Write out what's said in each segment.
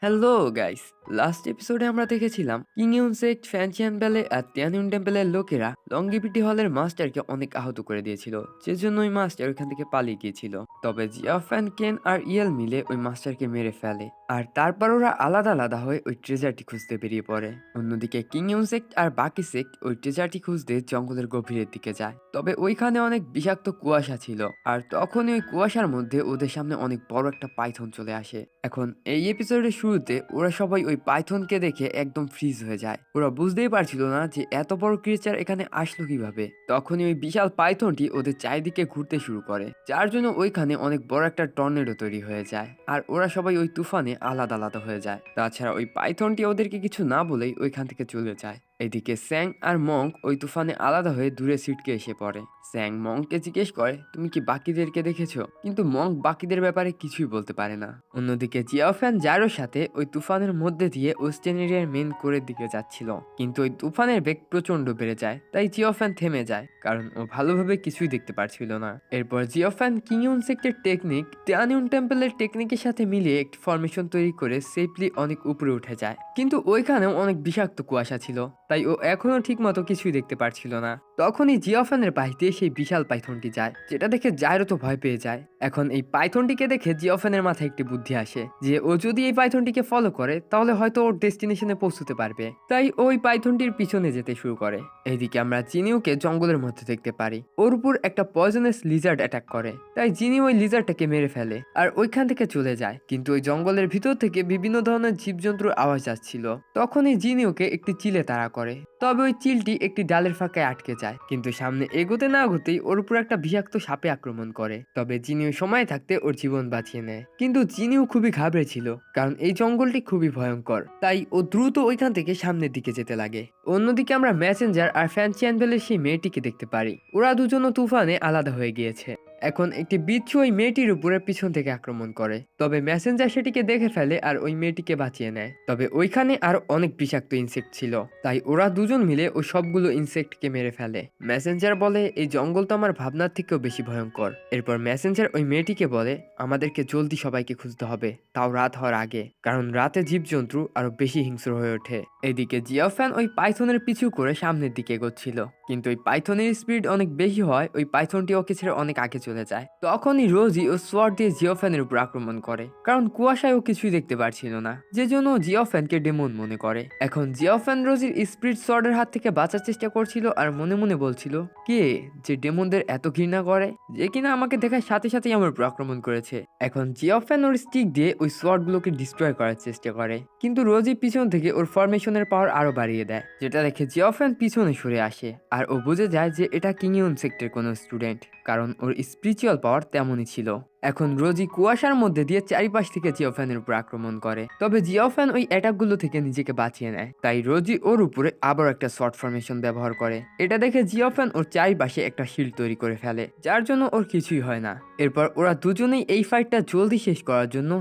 Hello guys, last এপিসোডে আমরা দেখেছিলাম কিং ইউনসেক্ট, ফ্যানচিয়ান ব্যালে আর তিয়ানিউন টেম্পলের লোকেরা লংগিভিটি হলের মাস্টারকে অনেক আহত করে দিয়েছিল, যে জন্য ওই মাস্টার ওইখান থেকে পালিয়ে গিয়েছিল। তবে জিয়াফ্যান, কেন আর ইয়েল মিলে ওই মাস্টারকে মেরে ফেলে, আর তারপর ওরা আলাদা আলাদা হয়ে ওই ট্রেজারটি খুঁজতে বেরিয়ে পড়ে। অন্যদিকে কিং ইউনসেক্ট আর বাকি সেক্ট ওই ট্রেজারটি খুঁজতে জঙ্গলের গভীরের দিকে যায়। তবে ওইখানে অনেক বিষাক্ত কুয়াশা ছিল, আর তখনই ওই কুয়াশার মধ্যে ওদের সামনে অনেক বড় একটা পাইথন চলে আসে। এখন এই এপিসোডের শুরুতে ওরা সবাই ওই পাইথনকে দেখে একদম ফ্রিজ হয়ে যায়। ওরা বুঝতেই পারছিল না যে এত বড় ক্রিয়েচার এখানে আসলো কিভাবে। তখনই ওই বিশাল পাইথনটি ওদের চারিদিকে ঘুরতে শুরু করে, যার জন্য ওইখানে অনেক বড় একটা টর্নেডো তৈরি হয়ে যায়, আর ওরা সবাই ওই তুফানে আলাদা আলাদা হয়ে যায়। তাছাড়া ওই পাইথনটি ওদেরকে কিছু না বলেই ওইখান থেকে চলে যায়। এদিকে স্যাং আর মঙ্ক ওই তুফানে আলাদা হয়ে দূরে সিটকে এসে পড়ে। স্যাং মঙ্ককে জিজ্ঞেস করে, তুমি কি বাকিদেরকে দেখেছো? কিন্তু মঙ্ক বাকিদের ব্যাপারে কিছুই বলতে পারে না। অন্যদিকে জিয়াওফ্যান জারোর সাথে ওই তুফানের মধ্যে দিয়ে ওস্টেনেরিয়ার মেন কোরের দিকে যাচ্ছিল, কিন্তু ওই তুফানের বেগ প্রচন্ড বেড়ে যায়, তাই জিওফ্যান থেমে যায়, কারণ ও ভালোভাবে কিছুই দেখতে পারছিল না। এরপর জিওফ্যান কিং ইউনসেক্টের টেকনিক তিয়ানিউন টেম্পলের টেকনিকের সাথে মিলিয়ে একটি ফরমেশন তৈরি করে সেফলি অনেক উপরে উঠে যায়, কিন্তু ওইখানেও অনেক বিষাক্ত কুয়াশা ছিল, তাই ও এখনো ঠিক মতো কিছুই দেখতে পারছিল না। তখনই জিওফ্যানের বাহিতে সেই বিশাল পাইথনটি যায়, যেটা দেখে জায়রো তো ভয় পেয়ে যায়। এখন এই পাইথনটিকে দেখে জিওফ্যানের মাথায় একটি বুদ্ধি আসে যে ও যদি এই পাইথনটিকে ফলো করে তাহলে হয়তো ওর ডেস্টিনেশনে পৌঁছতে পারবে, তাই ওই পাইথনটির পিছনে যেতে শুরু করে। এইদিকে আমরা জিনিউকে জঙ্গলের মধ্যে দেখতে পারি, ওর উপর একটা পয়জনাস লিজার্ড অ্যাটাক করে, তাই জিনিউ ওই লিজার্ডটাকে মেরে ফেলে আর ওইখান থেকে চলে যায়। কিন্তু ওই জঙ্গলের ভিতর থেকে বিভিন্ন ধরনের জীবজন্তুর আওয়াজ আসছিল। তখনই জিনিউকে একটি চিলে তাড়া করে, তবে ওই চিলটি একটি ডালের ফাঁকায় আটকে যায়, কিন্তু সামনে এগোতে না এগোতেই ওর উপর একটা বিষাক্ত সাপে আক্রমণ করে। তবে জিনিউ সময় থাকতে ওর জীবন বাঁচিয়ে নেয়, কিন্তু জিনিউ খুবই ঘাবড়ে ছিল, কারণ এই জঙ্গলটি খুবই ভয়ঙ্কর, তাই ও দ্রুত ওইখান থেকে সামনের দিকে যেতে লাগে। অন্যদিকে আমরা মেসেঞ্জার আর ফ্যানচিয়ান বেলের সেই মেয়েটিকে দেখতে পারি, ওরা দুজনও তুফানে আলাদা হয়ে গিয়েছে। এখন একটি বিচ্ছু ওই মেয়েটির উপরে পিছন থেকে আক্রমণ করে, তবে মেসেঞ্জার সেটিকে দেখে ফেলে আর ওই মেয়েটিকে বাঁচিয়ে নেয়। তবে ওইখানে আর অনেক বিষাক্ত ইনসেক্ট ছিল, তাই ওরা দুজন মিলে ওই সবগুলো ইনসেক্টকে মেরে ফেলে। মেসেঞ্জার বলে, এই জঙ্গল তো আমার ভাবনার থেকেও বেশি ভয়ঙ্কর। এরপর মেসেঞ্জার ওই মেয়েটিকে বলে, আমাদেরকে জলদি সবাইকে খুঁজতে হবে, তাও রাত হওয়ার আগে, কারণ রাতে জীবজন্তু আরো বেশি হিংস্র হয়ে ওঠে। এদিকে জিওফ্যান ওই পাইথনের পিছু করে সামনের দিকে এগোচ্ছিল, কিন্তু ওই পাইথনের স্পিড অনেক বেশি হয় ওই পাইথনটি ওকে ছেড়ে অনেক আগে চলে যায়। তখনই রোজি ও সোয়ার্ড দিয়ে জিওফ্যানের উপর আক্রমণ করে, কারণ কুয়াশায় ও কিছুই দেখতে পারছিল না, যে জন্য জিওফ্যানকে ডেমন মনে করে। এখন জিওফ্যান রোজির স্পিরিট সোয়ার্ডের হাত থেকে বাঁচার চেষ্টা করছিল আর মনে মনে বলছিল, কে যে ডেমনদের এত ঘৃণা করে, যে কিনা আমাকে দেখার সাথে সাথেই আমার উপর আক্রমণ করেছে। এখন জিওফ্যান ওর স্টিক দিয়ে ওই সোয়ার্ড গুলোকে ডিস্ট্রয় করার চেষ্টা করে, কিন্তু রোজি পিছন থেকে ওর ফরমেশনের পাওয়ার আরো বাড়িয়ে দেয়, যেটা দেখে জিওফ্যান পিছনে সরে আসে, আর ও বুঝে যায় যে এটা কিং ইউনসেক্টের কোনো স্টুডেন্ট, কারণ ওর স্পিরিচুয়াল পাওয়ার তেমনই ছিল। এখন রোজি কুয়াশার মধ্যে দিয়ে চারিপাশ থেকে জিওফ্যানের উপর আক্রমণ করে, তবে জিওফ্যান ওই অ্যাটাকগুলো থেকে নিজেকে বাঁচিয়ে নেয়, তাই রোজি ওর উপরে আবার একটা শর্ট ফরমেশন ব্যবহার করে। এটা দেখে জিওফ্যান ওর চারিপাশে একটা শিল্ড তৈরি করে ফেলে, যার জন্য ওর কিছুই হয় না। এরপর ওরা দুজনেই এই ফাইটটা জলদি শেষ করার জন্য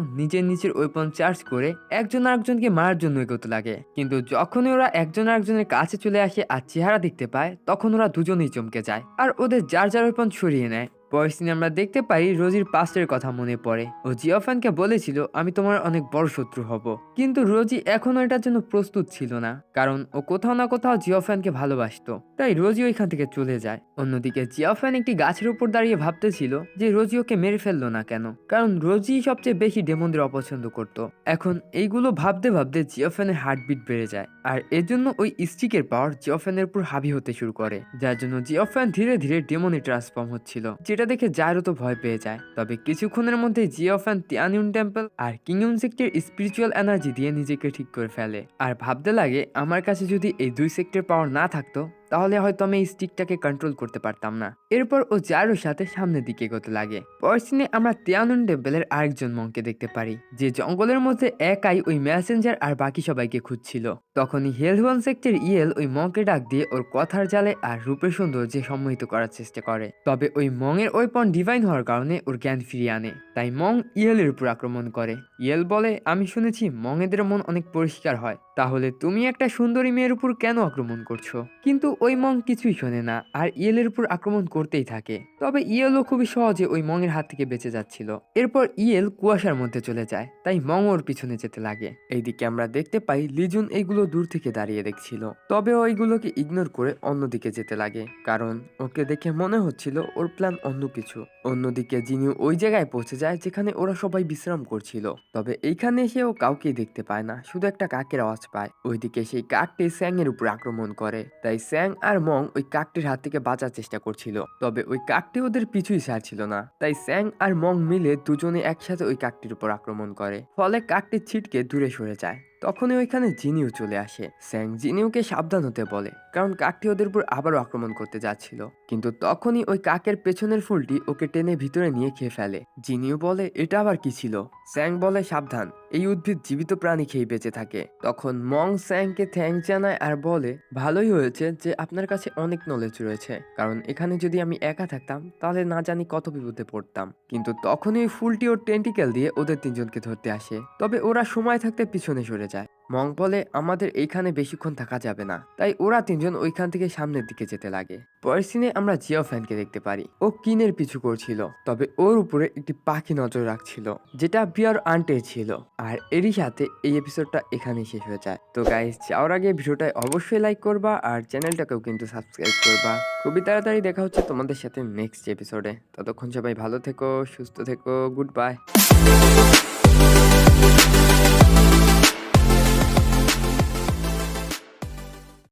নিজের ওয়েপন চার্জ করে একজন আরেকজনকে মারার জন্য এগোতে লাগে, কিন্তু যখনই ওরা একজন আরেকজনের কাছে চলে আসে আর চেহারা দেখতে পায়, তখন ওরা দুজনেই চমকে যায় আর ওদের যার ওয়েপন সরিয়ে নেয়। পরের সিনে আমরা দেখতে পাই রোজির পাস্টের কথা মনে পড়ে। ও জিওফ্যানকে বলেছিল, আমি তোমার অনেক বড় শত্রু হব, কিন্তু রোজি এখনো এটার জন্য প্রস্তুত ছিল না, কারণ ও কোথাও না কোথাও জিওফ্যানকে ভালোবাসতো, তাই রোজি ওইখান থেকে চলে যায়। অন্যদিকে জিওফ্যান একটি গাছের উপর দাঁড়িয়ে ভাবতেছিল যে রোজি ওকে মেরে ফেললো না কেন, কারণ রোজি সবচেয়ে বেশি ডেমনদের অপছন্দ করত। এখন এইগুলো ভাবতে ভাবতে জিওফ্যানের হার্টবিট বেড়ে যায়, আর এর জন্য ওই স্টিকের পাওয়ার জিওফ্যানের উপর হাবি হতে শুরু করে, যার জন্য জিওফ্যান ধীরে ধীরে ডেমনে ট্রান্সফর্ম হচ্ছিল, যেটা দেখে জায়রো তো ভয় পেয়ে যায়। তবে কিছুক্ষণের মধ্যে জিওফ্যান তিয়ানিউন টেম্পল আর কিং ইউনসেক্টের স্পিরিচুয়াল এনার্জি দিয়ে নিজেকে ঠিক করে ফেলে, আর ভাবতে লাগে, আমার কাছে যদি এই দুই সেক্টর পাওয়ার না থাকতো তাহলে হয়তো আমি এই স্টিকটাকে কন্ট্রোল করতে পারতাম না। এরপর ও জায়রোর সাথে সামনের দিকে এগোতে লাগে। পরের সিনে আমরা তিয়ানুন টেম্পলের আরেকজন মঙ্ককে দেখতে পারি, যে জঙ্গলের মধ্যে একাই ওই মেসেঞ্জার আর বাকি সবাইকে খুঁজছিল। তখনই হেলহুয়ান সেক্টর ইয়েল ওই মঙ্ককে ডাক দিয়ে ওর কথার জালে আর রূপের সৌন্দর্যে সম্মোহিত করার চেষ্টা করে, তবে ওই মঙের ওয়েপন ডিভাইন হওয়ার কারণে ওর জ্ঞান ফিরিয়ে আনে, তাই মং ইয়েলের উপর আক্রমণ করে। ইয়েল বলে, আমি শুনেছি মঙেদের মন অনেক পরিষ্কার হয়, তাহলে তুমি একটা সুন্দরী মেয়ের উপর কেন আক্রমণ করছো? কিন্তু ওই মং কিছুই শোনে না আর ইয়েলের উপর আক্রমণ করতেই থাকে। তবে ইয়েলও খুবই সহজে ওই মঙের হাত থেকে বেঁচে যাচ্ছিল। এরপর ইয়েল কুয়াশার মধ্যে চলে যায়, তাই মং ওর পিছনে যেতে লাগে। এইদিকে আমরা দেখতে পাই লিজুন এইগুলো দূর থেকে দাঁড়িয়ে দেখছিল, তবে ও এইগুলোকে ইগনোর করে অন্যদিকে যেতে লাগে, কারণ ওকে দেখে মনে হচ্ছিল ওর প্ল্যান অন্য কিছু। অন্যদিকে জিনিও ওই জায়গায় পৌঁছে যায় যেখানে ওরা সবাই বিশ্রাম করছিল। তবে এইখানে এসে ও কাউকেই দেখতে পায় না, শুধু একটা কাকের আওয়াজ পায়। ওইদিকে সেই কাকটি স্যাং এর উপর আক্রমণ করে, তাই স্যাং আর মং ওই কাকটির হাত থেকে বাঁচার চেষ্টা করছিল। তবে ওই কাকটি ওদের পিছুই ছাড়ছিল না, তাই স্যাং আর মং মিলে দুজনে একসাথে ওই কাকটির উপর আক্রমণ করে, ফলে কাকটি ছিটকে দূরে সরে যায়। তখনই ওইখানে জিনিও চলে আসে। স্যাং জিনিওকে সাবধান হতে বলে, কারণ কাকটি ওদের উপর আবারও আক্রমণ করতে যাচ্ছিল। কিন্তু তখনই ওই কাকের পেছনের ফুলটি ওকে টেনে ভিতরে নিয়ে খেয়ে ফেলে। জিনিও বলে, এটা আবার কি ছিল? স্যাং বলে, সাবধান, এই উদ্ভিদ জীবিত প্রাণী খেয়ে বেঁচে থাকে। তখন মং স্যাংকে থ্যাঙ্ক জানায় আর বলে, ভালোই হয়েছে যে আপনার কাছে অনেক নলেজ রয়েছে, কারণ এখানে যদি আমি একা থাকতাম তাহলে না জানি কত বিপদে পড়তাম। কিন্তু তখনই ওই ফুলটি ওর টেন্টিকেল দিয়ে ওদের তিনজনকে ধরতে আসে, তবে ওরা সময় থাকতে পিছনে সরে যায়। মং বলে, আমাদের এইখানে বেশিক্ষণ থাকা যাবে না, তাই ওরা তিনজন ওইখান থেকে সামনের দিকে যেতে লাগে। পরের সিনে আমরা জিও ফ্যানকে দেখতে পারি। ও কিনের পিছু করছিল, তবে ওর উপরে একটি পাখি নজর রাখছিল, যেটা বিয়ার আন্টের ছিল। আর এরই সাথে এই এপিসোডটা এখানেই শেষ হয়ে যায়। তো গাইস, যাওয়ার আগে ভিডিওটায় অবশ্যই লাইক করবা আর চ্যানেলটাকেও কিন্তু সাবস্ক্রাইব করবা। খুবই তাড়াতাড়ি দেখা হচ্ছে তোমাদের সাথে নেক্সট এপিসোডে। ততক্ষণ সবাই ভালো থেকো, সুস্থ থেকো, গুড বাই।